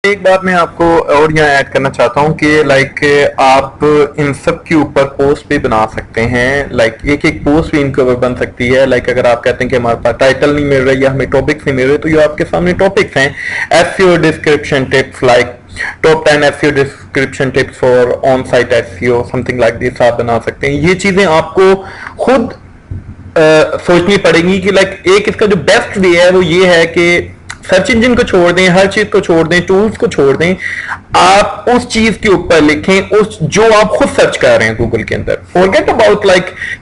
एक बात मैं आपको और यहाँ ऐड करना चाहता हूँ कि आप इन सब के ऊपर पोस्ट भी बना सकते हैं। एक एक पोस्ट भी इनके ऊपर बन सकती है। अगर आप कहते हैं कि हमारे पास टाइटल नहीं मिल रही या हमें टॉपिक्स नहीं मिल रहे, तो ये आपके सामने टॉपिक्स हैं। SEO description tips, top 10 SEO description tips for on site SEO, something like this आप बना सकते हैं। ये चीजें आपको खुद सोचनी पड़ेगी कि एक इसका जो बेस्ट वे है वो ये है कि सर्च इंजन को छोड़ दें, हर चीज को छोड़ दें, टूल्स को छोड़ दें, आप उस चीज के ऊपर लिखें उस जो आप खुद सर्च कर रहे हैं गूगल के अंदर। फॉरगेट अबाउट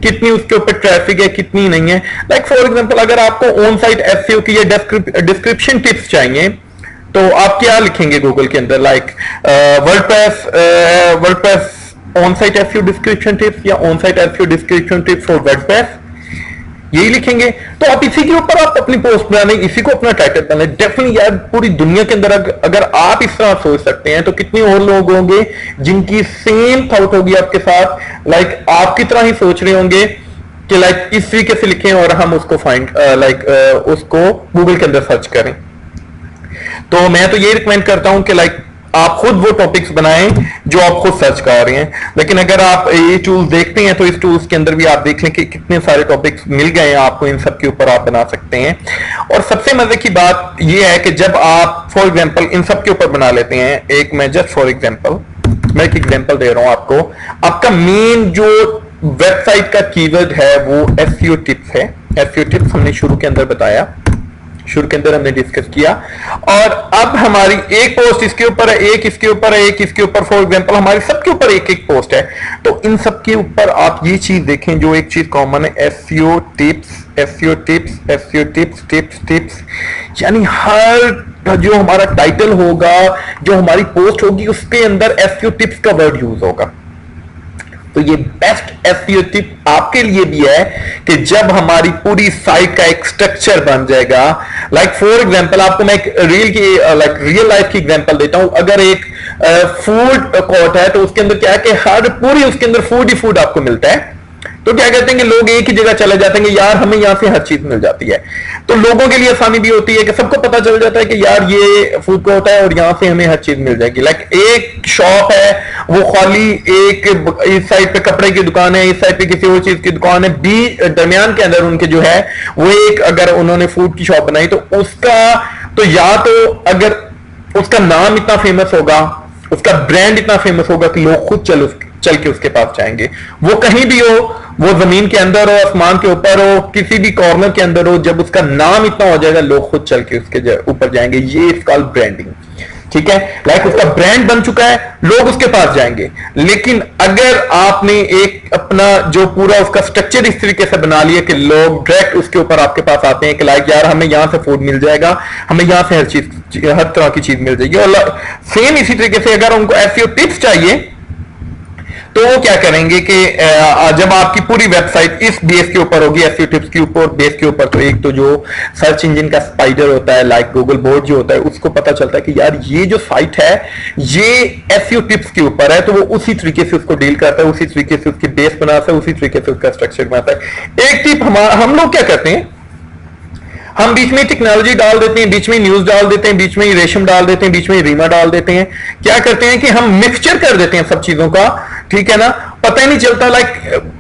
कितनी उसके ऊपर ट्रैफिक है, कितनी नहीं है। फॉर एग्जांपल अगर आपको ऑन साइट एसईओ की या डिस्क्रिप्शन टिप्स चाहिए तो आप क्या लिखेंगे गूगल के अंदर? WordPress on site SEO description tips या on site SEO description tips for WordPress, यही लिखेंगे तो आप इसी के ऊपर आप अपनी पोस्ट बनाने, इसी को अपना टाइटल बनाने। डेफिनेटली यार, पूरी दुनिया के अंदर अगर आप इस तरह सोच सकते हैं तो कितने और लोग होंगे जिनकी सेम थॉट होगी आपके साथ, आपकी तरह ही सोच रहे होंगे कि इस तरीके से लिखें और हम उसको उसको गूगल के अंदर सर्च करें। तो मैं तो ये रिकमेंड करता हूं कि आप खुद वो टॉपिक्स बनाएं जो आप खुद सर्च कर रहे हैं। लेकिन अगर आप ये टूल्स देखते हैं तो इस टूल्स के अंदर भी आप देख लें कि कितने सारे टॉपिक्स मिल गए हैं आपको, इन सब के ऊपर आप बना सकते हैं। और सबसे मजे की बात ये है कि जब आप फॉर एग्जांपल इन सब के ऊपर बना लेते हैं, मैं एक एग्जांपल दे रहा हूं आपको। आपका मेन जो वेबसाइट का कीवर्ड है वो एसईओ टिप्स है। एसईओ टिप्स हमने शुरू के अंदर बताया, शुरू के अंदर हमने डिस्कस किया। और अब हमारी एक पोस्ट इसके ऊपर है, एक इसके ऊपर है, एक इसके ऊपर, फॉर एग्जांपल हमारे सबके ऊपर एक एक पोस्ट है। तो इन सब के ऊपर आप ये चीज देखें जो एक चीज कॉमन है, SEO tips, SEO tips, SEO tips, tips tips. यानी हर जो हमारा टाइटल होगा, जो हमारी पोस्ट होगी, उसके अंदर एसईओ टिप्स का वर्ड यूज होगा। तो ये बेस्ट एसईओ टिप आपके लिए भी है कि जब हमारी पूरी साइट का एक स्ट्रक्चर बन जाएगा। फॉर एग्जांपल आपको मैं एक रियल लाइफ की एग्जांपल देता हूं। अगर एक फूड कोर्ट है तो उसके अंदर क्या है कि हर पूरी उसके अंदर फूड ही फूड आपको मिलता है। तो क्या कहते हैं कि लोग एक ही जगह चले जाते हैं कि यार हमें यहां से हर चीज मिल जाती है। तो लोगों के लिए आसानी भी होती है कि सबको पता चल जाता है कि यार ये फूड कोर्ट है और यहां से हमें हर चीज मिल जाएगी। एक शॉप है, वो खाली एक इस साइड पे कपड़े की दुकान है, इस साइड पे किसी और चीज की दुकान है, दरमियान के अंदर उनके जो है वो एक अगर उन्होंने फूड की शॉप बनाई तो उसका तो या तो अगर उसका नाम इतना फेमस होगा, उसका ब्रांड इतना फेमस होगा कि लोग खुद चल के उसके पास जाएंगे। वो कहीं भी हो, वो जमीन के अंदर हो, आसमान के ऊपर हो, किसी भी कॉर्नर के अंदर हो, जब उसका नाम इतना हो जाएगा लोग खुद चल के उसके ऊपर जाएंगे। ये इसका ब्रांडिंग, ठीक है। उसका ब्रांड बन चुका है, लोग उसके पास जाएंगे। लेकिन अगर आपने एक अपना जो पूरा उसका स्ट्रक्चर इस तरीके से बना लिया कि लोग डायरेक्ट उसके ऊपर आपके पास आते हैं कि यार हमें यहां से फूड मिल जाएगा, हमें यहां से हर तरह की चीज मिल जाएगी। और सेम इसी तरीके से अगर उनको एसईओ टिप्स चाहिए तो वो क्या करेंगे कि जब आपकी पूरी वेबसाइट इस बेस के ऊपर होगी, एसईओ टिप्स के ऊपर, बेस के ऊपर, तो एक तो जो सर्च इंजन का स्पाइडर होता है, गूगल बोर्ड जो होता है, उसको पता चलता है कि यार ये जो साइट है ये एसईओ टिप्स के ऊपर है, तो वो उसी तरीके से उसको डील करता है, उसी तरीके से उसकी बेस बनाता है, उसी तरीके से उसका स्ट्रक्चर बनाता है। एक टिप हम लोग क्या करते हैं, हम बीच में टेक्नोलॉजी डाल देते हैं, बीच में न्यूज डाल देते हैं, बीच में रेशम डाल देते हैं, बीच में रीमा डाल देते हैं। क्या करते हैं कि हम मिक्सचर कर देते हैं सब चीजों का, ठीक है ना। पता ही नहीं चलता,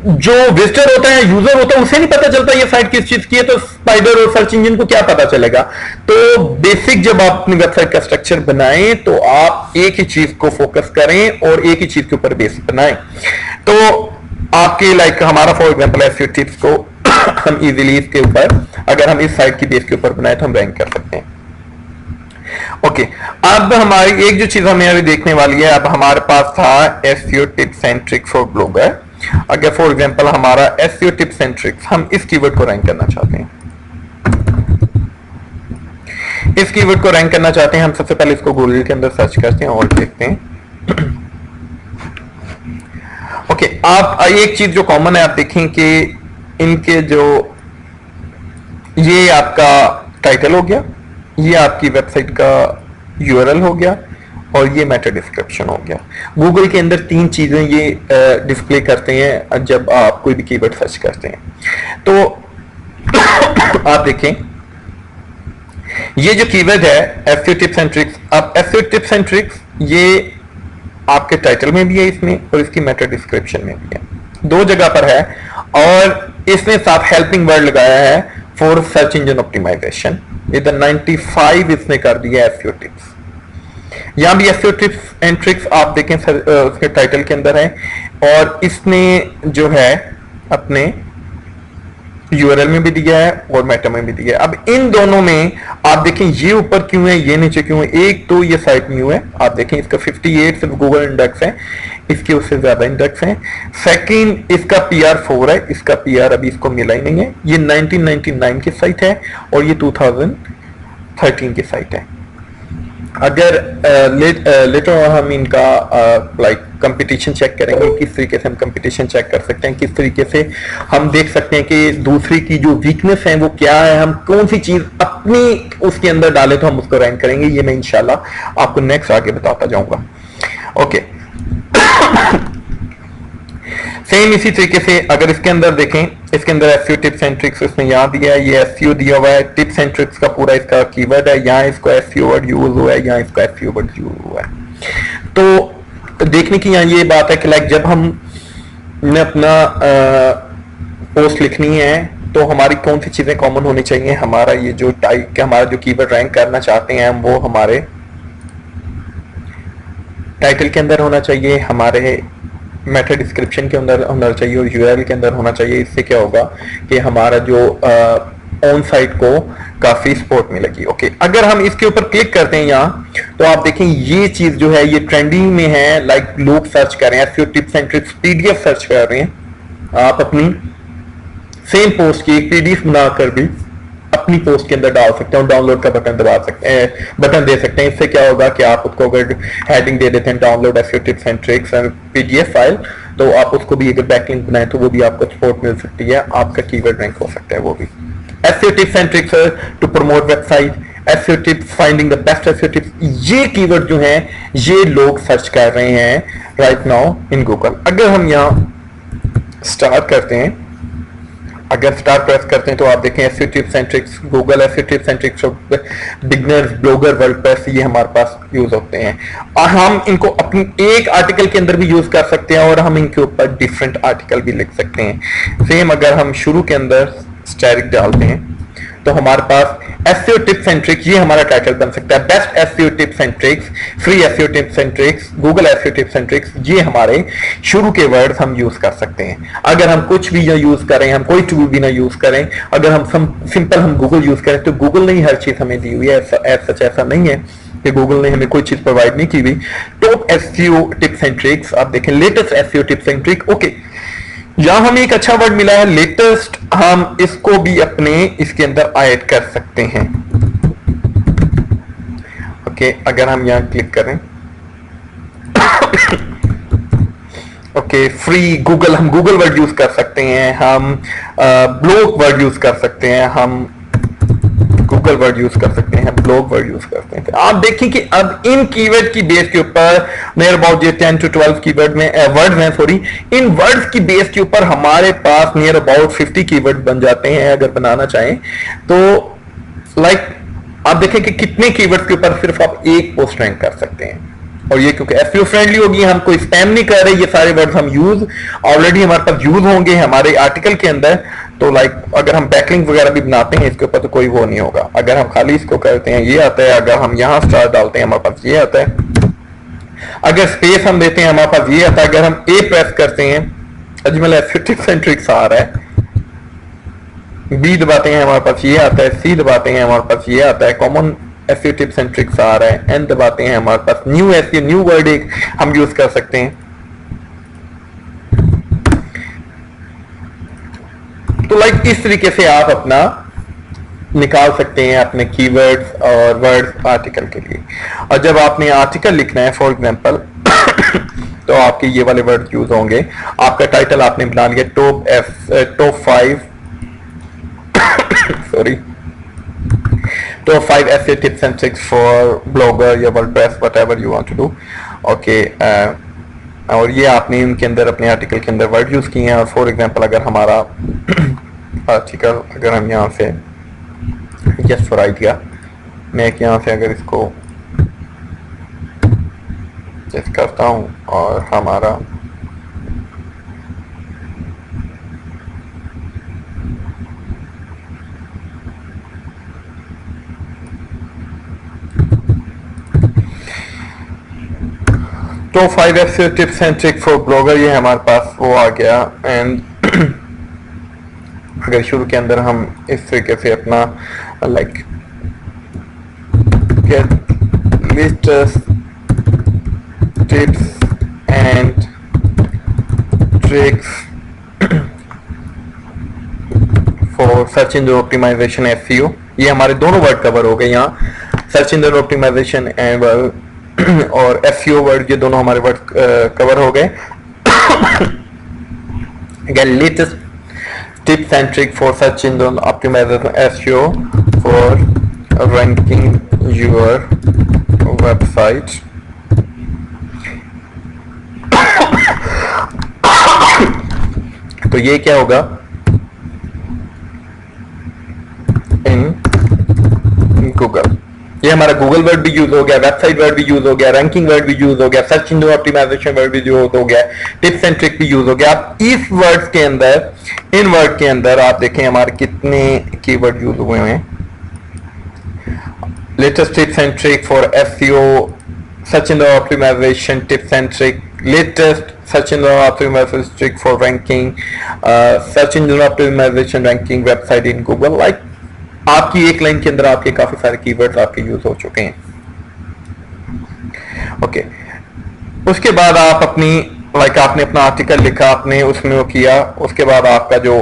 जो विजिटर होता है, यूजर होता है, उसे नहीं पता चलता ये साइट किस चीज की है, तो स्पाइडर और सर्च इंजन को क्या पता चलेगा। तो बेसिक जब आप अपनी वेबसाइट का स्ट्रक्चर बनाएं तो आप एक ही चीज को फोकस करें और एक ही चीज के ऊपर बेस बनाएं। तो आपके हमारा फॉर एग्जांपल एसईओ टिप्स को हम इजीली इसके ऊपर, अगर हम इस साइट की बेस के ऊपर बनाए तो हम रैंक कर सकते हैं। ओके, अब हमारी एक जो चीज हमें अभी देखने वाली है, अब हमारे पास था SEO tips and tricks for blogger. अगर फॉर एग्जांपल हमारा एसईओ टिप्स एंड ट्रिक्स, हम इस कीवर्ड को रैंक करना चाहते हैं, इस कीवर्ड को रैंक करना चाहते हैं, हम सबसे पहले इसको गूगल के अंदर सर्च करते हैं और देखते हैं। ओके, आप एक चीज जो कॉमन है आप देखें कि इनके जो ये आपका टाइटल हो गया, ये आपकी वेबसाइट का यूआरएल हो गया और ये मेटा डिस्क्रिप्शन हो गया। गूगल के अंदर तीन चीजें ये डिस्प्ले करते हैं जब आप कोई भी कीवर्ड सर्च करते हैं। तो आप देखें ये जो कीवर्ड है एसईओ टिप्स एंड ट्रिक्स, अब एसईओ टिप्स एंड ट्रिक्स ये आपके टाइटल में भी है इसमें, और इसकी मेटा डिस्क्रिप्शन में भी है, दो जगह पर है। और इसने साथ हेल्पिंग वर्ड लगाया है फॉर सर्च इंजन ऑप्टिमाइजेशन। इधर 95 इसने कर दिया एसईओ टिप्स। यहां भी एसईओ टिप्स एंड ट्रिक्स आप देखें उसके टाइटल के अंदर है, और इसने जो है अपने यूआरएल में भी दिया है और मेटा में भी दिया है। अब इन दोनों में आप देखें ये ऊपर क्यों है, ये नीचे क्यों है। एक तो ये साइट न्यू है, आप देखें इसका 58 सिर्फ गूगल इंडेक्स है, इसके उससे ज्यादा इंडेक्स है। सेकंड इसका पीआर 4 है, इसका पीआर अभी इसको मिला ही नहीं है। ये 1999 की साइट है और ये 2013 की साइट है। अगर लेटर हम इनका लाइक कंपटीशन चेक करेंगे, किस तरीके से हम कंपटीशन चेक कर सकते हैं, किस तरीके से हम देख सकते हैं कि दूसरी की जो वीकनेस है वो क्या है, हम कौन सी चीज अपनी उसके अंदर डाले तो हम उसको रैंक करेंगे, ये मैं इंशाल्लाह आपको नेक्स्ट आगे बताता जाऊंगा। ओके सेम इसी तरीके से अगर इसके अंदर देखें, इसके अंदर एसईओ टिप्स एंड ट्रिक्स इसने यहाँ दिया है, ये एसईओ दिया हुआ है, टिप्स एंड ट्रिक्स का पूरा इसका कीवर्ड है, यहाँ इसको एसईओ वर्ड यूज हुआ है, यहाँ इसका एसईओ वर्ड यूज हुआ है। तो देखने की यहाँ ये बात है कि लाइक जब हम ने अपना पोस्ट लिखनी है तो हमारी कौन सी चीजें कॉमन होनी चाहिए। हमारा ये जो टाइप हमारा जो कीवर्ड रैंक करना चाहते हैं हम, वो हमारे टाइटल के अंदर होना चाहिए, हमारे मेटा डिस्क्रिप्शन के अंदर होना चाहिए और यूआरएल के अंदर होना चाहिए। इससे क्या होगा कि हमारा जो ऑन साइट को काफी सपोर्ट मिलेगी। ओके अगर हम इसके ऊपर क्लिक करते हैं यहाँ, तो आप देखें ये चीज जो है ये ट्रेंडिंग में है, लाइक लोग सर्च कर रहे हैं SEO tips and tricks PDF search कर रहे हैं। आप अपनी सेम पोस्ट की एक पीडीएफ बनाकर भी अपनी पोस्ट के अंदर डाल सकते हैं और डाउनलोड का बटन दबा सकते हैं, बटन दे सकते हैं। इससे क्या होगा कि आप उसको अगर हेडिंग दे देते हैं download SEO tips and tricks and PDF file, तो आप उसको भी अगर बैकलिंक बनाए तो वो भी आपको सपोर्ट मिल सकती है, आपका कीवर्ड रैंक हो सकता है वो भी। SEO tips and tricks to promote website, SEO tips finding the best SEO tips, ये कीवर्ड जो है ये लोग सर्च कर रहे हैं राइट नाउ इन गूगल। अगर हम यहाँ स्टार्ट करते हैं, अगर स्टार्ट प्रेस करते हैं तो आप देखें SEO tips and tricks Google, SEO tips and tricks beginners, blogger, WordPress, ये हमारे पास यूज होते हैं। और हम इनको अपनी एक आर्टिकल के अंदर भी यूज कर सकते हैं और हम इनके ऊपर डिफरेंट आर्टिकल भी लिख सकते हैं। सेम अगर हम शुरू के अंदर स्टैटिक डालते हैं तो हमारे पास एसईओ टिप्स एंड ट्रिक्स, ये हमारा टाइटल बन सकता है, best SEO tips and tricks, free SEO tips and tricks, Google SEO tips and tricks, ये हमारे शुरू के वर्ड्स हम यूज कर सकते हैं। अगर हम कुछ भी ना यूज करें, हम कोई टूल भी ना यूज करें, अगर हम सिंपल हम गूगल यूज करें, तो गूगल ने ही हर चीज हमें दी हुई है। सच ऐसा नहीं है कि गूगल ने हमें कोई चीज प्रोवाइड नहीं की हुई। Top SEO tips and tricks, आप देखें latest SEO tips and trick. Okay यहां हमें एक अच्छा वर्ड मिला है लेटेस्ट, हम इसको भी अपने इसके अंदर ऐड कर सकते हैं। ओके अगर हम यहां क्लिक करें ओके फ्री गूगल, हम गूगल वर्ड यूज कर सकते हैं, हम ब्लॉग वर्ड यूज कर सकते हैं, हम गूगल वर्ड यूज कर सकते हैं, ब्लॉग वर्ड यूज करते हैं। आप देखिए कि अब इन कीवर्ड की बेस के ऊपर नियर अबाउट ये 10 to 12 कीवर्ड में वर्ड्स हैं, सॉरी, इन वर्ड्स की बेस के ऊपर हमारे पास नियर अबाउट 50 कीवर्ड बन जाते हैं अगर बनाना चाहें तो। लाइक आप देखें कि कितने कीवर्ड्स के ऊपर सिर्फ आप एक पोस्ट रैंक कर सकते हैं। और ये क्योंकि एसईओ फ्रेंडली होगी, हम कोई स्पैम नहीं कर रहे, ये सारे वर्ड्स हम यूज ऑलरेडी हमारे पास यूज होंगे हमारे आर्टिकल के अंदर। तो लाइक अगर हम बैकलिंक वगैरह भी बनाते हैं इसके ऊपर तो कोई वो नहीं होगा। अगर हम खाली इसको करते हैं ये आता है, अगर हम यहां स्टार डालते हैं हमारे पास ये आता है, अगर स्पेस हम देते हैं हमारे पास ये आता है, अगर हम ए प्रेस करते हैं Ajmal SEO tips and tricks आ रहा है, बी दबाते हैं हमारे पास ये आता है, सी दबाते हैं हमारे पास ये आता है, common SEO tips and tricks आ रहा है, एन दबाते हैं हमारे पास न्यू एसईओ, न्यू वर्ड एक हम यूज कर सकते हैं। तो लाइक इस तरीके से आप अपना निकाल सकते हैं अपने कीवर्ड्स और वर्ड्स आर्टिकल के लिए। और जब आपने आर्टिकल लिखना है फॉर एग्जांपल तो आपके ये वाले वर्ड यूज होंगे। आपका टाइटल आपने बना लिया top 5 SEO tips and tricks for blogger या WordPress whatever you want to do. Okay और ये आपने इनके अंदर अपने आर्टिकल के अंदर वर्ड यूज किए हैं। और फॉर एग्जांपल अगर हमारा आर्टिकल अगर हम यहाँ से जस्ट फॉर आइडिया मैं एक यहाँ से अगर इसको चेक करता हूँ और हमारा तो 5 SEO tips and trick for blogger, ये हमारे पास वो आ गया। एंड अगर शुरू के अंदर हम इस तरीके से अपना like get latest tips and tricks for search engine optimization SEO, ये हमारे दोनों वर्ड कवर हो गए यहाँ, सर्च इंजन ऑप्टिमाइजेशन एंड और SEO वर्ड, ये दोनों हमारे वर्ड कवर हो गए। Again latest tips and trick for search engine optimization SEO for ranking your website। तो ये क्या होगा, इन गूगल, ये हमारा गूगल वर्ड भी यूज हो गया, वेबसाइट वर्ड भी यूज हो गया, रैंकिंग वर्ड भी यूज हो गया, सर्च इंजन ऑप्टिमाइजेशन वर्ड भी यूज हो गया, टिप्स एंड ट्रिक भी यूज हो गया। अब इस वर्ड्स के अंदर, इन वर्ड के अंदर आप देखें हमारे कितने कीवर्ड यूज हुए हैं। Latest tips and trick for SEO, search engine optimization tips and trick, latest search engine optimization trick for ranking, search engine optimization ranking website in Google. Like आपकी एक लाइन के अंदर आपके काफी सारे कीवर्ड्स आपके यूज हो चुके हैं। ओके, उसके बाद आप अपनी लाइक आपने अपना आर्टिकल लिखा, आपने उसमें वो किया, उसके बाद आपका जो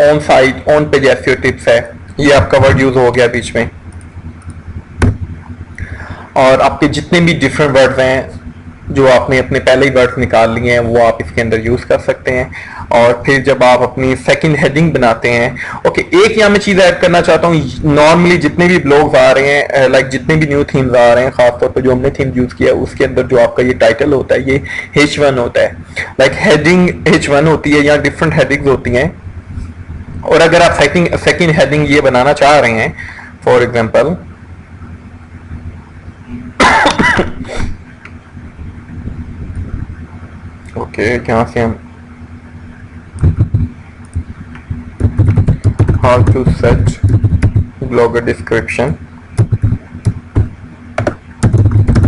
on site on page SEO tips है, ये आपका वर्ड यूज हो गया बीच में, और आपके जितने भी डिफरेंट वर्ड्स हैं जो आपने अपने पहले ही वर्ड्स निकाल लिए हैं वो आप इसके अंदर यूज कर सकते हैं। और फिर जब आप अपनी सेकंड हेडिंग बनाते हैं, ओके, एक यहाँ मैं चीज ऐड करना चाहता हूँ, नॉर्मली जितने भी ब्लॉग्स आ रहे हैं, लाइक जितने भी न्यू थीम्स आ रहे हैं, खासतौर पर जो हमने थीम यूज किया है उसके अंदर जो आपका ये टाइटल होता है ये H1 होता है, लाइक हेडिंग H1 होती है, या डिफरेंट हेडिंग्स होती हैं। और अगर आप सेकंड हेडिंग ये बनाना चाह रहे हैं, फॉर एग्जाम्पल ओके, यहाँ से हम how to set blogger description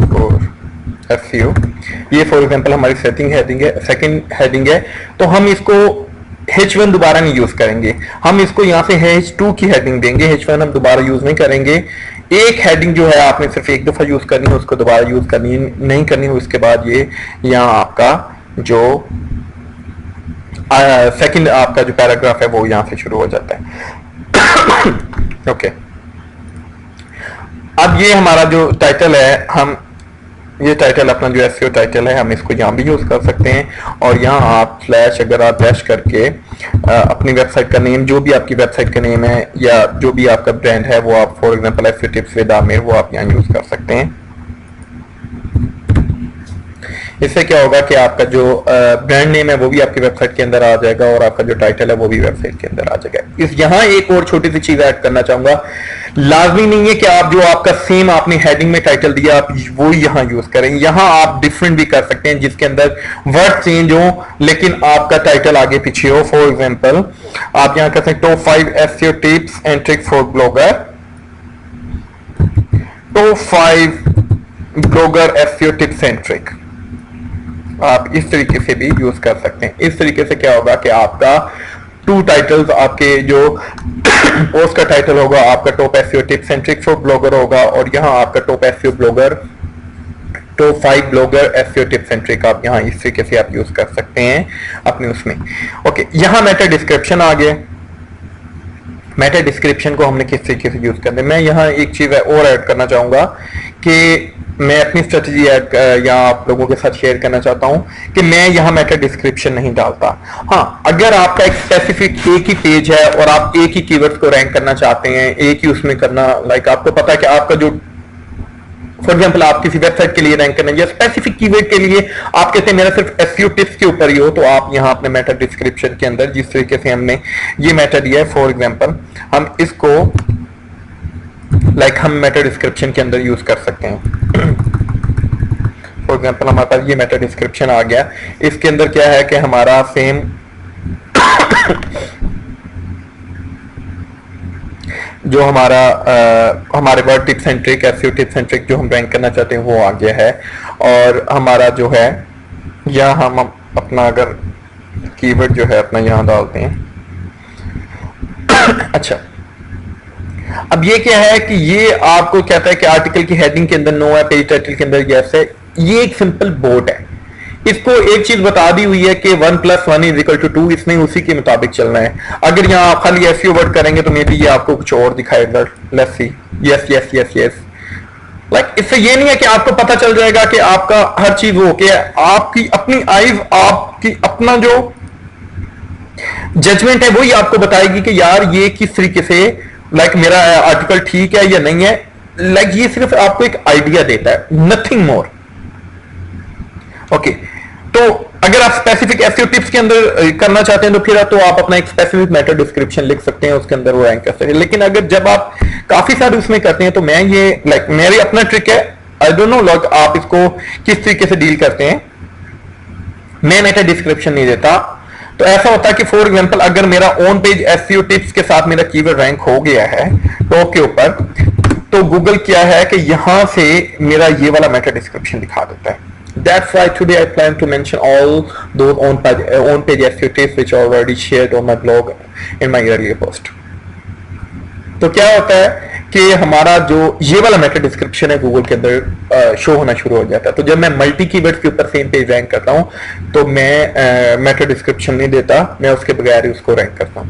for SEO, ये फॉर एग्जांपल हमारी सेटिंग हेडिंग है, सेकंड हेडिंग है। तो हम इसको H1 दोबारा नहीं यूज करेंगे, हम इसको यहाँ से H2 की हेडिंग देंगे, H1 हम दोबारा यूज नहीं करेंगे। एक हेडिंग जो है आपने सिर्फ एक दफा यूज करनी है, उसको दोबारा यूज करनी नहीं करनी है। उसके बाद ये यहाँ आपका जो सेकंड आपका जो पैराग्राफ है वो यहां से शुरू हो जाता है। ओके, अब ये हमारा जो टाइटल है, हम ये टाइटल अपना जो SEO टाइटल है हम इसको यहाँ भी यूज कर सकते हैं। और यहाँ आप स्लैश, अगर आप डैश करके अपनी वेबसाइट का नेम, जो भी आपकी वेबसाइट का नेम है या जो भी आपका ब्रांड है वो आप for example SEO tips with Aamir, वो आप यहाँ यूज कर सकते हैं। इससे क्या होगा कि आपका जो ब्रांड नेम है वो भी आपकी वेबसाइट के अंदर आ जाएगा और आपका जो टाइटल है वो भी वेबसाइट के अंदर आ जाएगा। इस यहाँ एक और छोटी सी चीज ऐड करना चाहूंगा, लाजमी नहीं है कि आप जो आपका सेम आपने हेडिंग में टाइटल दिया आप वो यहाँ यूज करें, यहाँ आप डिफरेंट भी कर सकते हैं जिसके अंदर वर्ड चेंज हो लेकिन आपका टाइटल आगे पीछे हो। फॉर एग्जाम्पल आप यहाँ कर सकते हैं top 5 SEO tips and tricks for blogger, top 5 blogger SEO tips and trick, आप इस तरीके से भी यूज कर सकते हैं। इस तरीके से क्या होगा कि आपका 2 टाइटल्स, आपके जो पोस्ट का टाइटल होगा आपका top SEO tips and tricks for blogger होगा, और यहाँ आपका top SEO blogger, top 5 blogger SEO tips and trick, आप यहाँ इस तरीके से आप यूज कर सकते हैं अपने उसमें। ओके, यहाँ मेटा डिस्क्रिप्शन आ गया। मेटा डिस्क्रिप्शन को हमने किस तरीके से यूज करना है, मैं यहाँ एक चीज और ऐड करना चाहूंगा कि मैं अपनी स्ट्रेटजी यहाँ आप लोगों के साथ शेयर करना चाहता हूं कि मैं यहाँ मेटा डिस्क्रिप्शन नहीं डालता। हाँ, अगर आपका एक स्पेसिफिक एक ही पेज है और आप एक ही कीवर्ड्स को रैंक करना चाहते हैं, एक ही उसमें करना, लाइक आपको पता है कि आपका जो फॉर एग्जाम्पल आप किसी वेबसाइट के लिए रैंक करना या स्पेसिफिक कीवर्ड के लिए आप कहते हैं मेरा सिर्फ SEO टिप्स के ऊपर ही हो, तो आप यहाँ अपने मेटा डिस्क्रिप्शन के अंदर जिस तरीके से हमने ये मेटा दिया है, फॉर एग्जाम्पल हम इसको लाइक हम मेटा डिस्क्रिप्शन के अंदर यूज कर सकते हैं। फॉर एग्जाम्पल हमारे पास ये मेटा डिस्क्रिप्शन आ गया, इसके अंदर क्या है कि हमारा सेम जो हमारे पास tips and trick, SEO tips and trick जो हम रैंक करना चाहते हैं वो आ गया है। और हमारा जो है या हम अपना अगर कीवर्ड जो है अपना यहां डालते हैं। अच्छा, अब ये क्या है कि ये आपको कहता है कि आर्टिकल की हेडिंग के अंदर नो है, पेज टाइटल के अंदर यस है। ये एक सिंपल बोर्ड है, इसको एक चीज बता दी हुई है कि 1 + 1 = 2, इसने उसी के मुताबिक चलना है। अगर यहां आप खाली एसईओ वर्ड करेंगे तो मे बी ये आपको कुछ और दिखाएगा। Let's see, yes yes yes yes. Like इससे ये नहीं है कि आपको पता चल जाएगा कि आपका हर चीज वो ओके है। आपकी अपनी आइज, आपकी अपना जो जजमेंट है वही आपको बताएगी कि यार ये किस तरीके से लाइक मेरा आर्टिकल ठीक है या नहीं है। लाइक ये सिर्फ आपको एक आइडिया देता है, नथिंग मोर। ओके, तो अगर आप स्पेसिफिक एसईओ टिप्स के अंदर करना चाहते हैं तो फिर तो आप अपना एक स्पेसिफिक मेटा डिस्क्रिप्शन लिख सकते हैं, उसके अंदर वो रैंक कर सकते हैं। लेकिन अगर जब आप काफी सारे उसमें करते हैं तो मैं ये लाइक मेरी अपना ट्रिक है, आई डोंट नो लॉग आप इसको किस तरीके से डील करते हैं। मैं मेटा डिस्क्रिप्शन नहीं देता। तो ऐसा होता है कि फॉर एग्जांपल अगर मेरा ऑन पेज एसईओ टिप्स के साथ मेरा कीवर्ड रैंक हो गया है टॉप के ऊपर, तो गूगल क्या है कि यहां से मेरा ये वाला मेटा डिस्क्रिप्शन दिखा देता है। That's why today I plan to mention all those on-page SEO tips which are already shared on my blog in my earlier post. तो क्या होता है कि हमारा जो ये वाला मेटा डिस्क्रिप्शन है गूगल के अंदर शो होना शुरू हो जाता है। तो जब मैं मल्टी कीवर्ड्स के ऊपर सेम पेज रैंक करता हूँ तो मैं मेटा डिस्क्रिप्शन नहीं देता, मैं उसके बगैर ही उसको रैंक करता हूँ।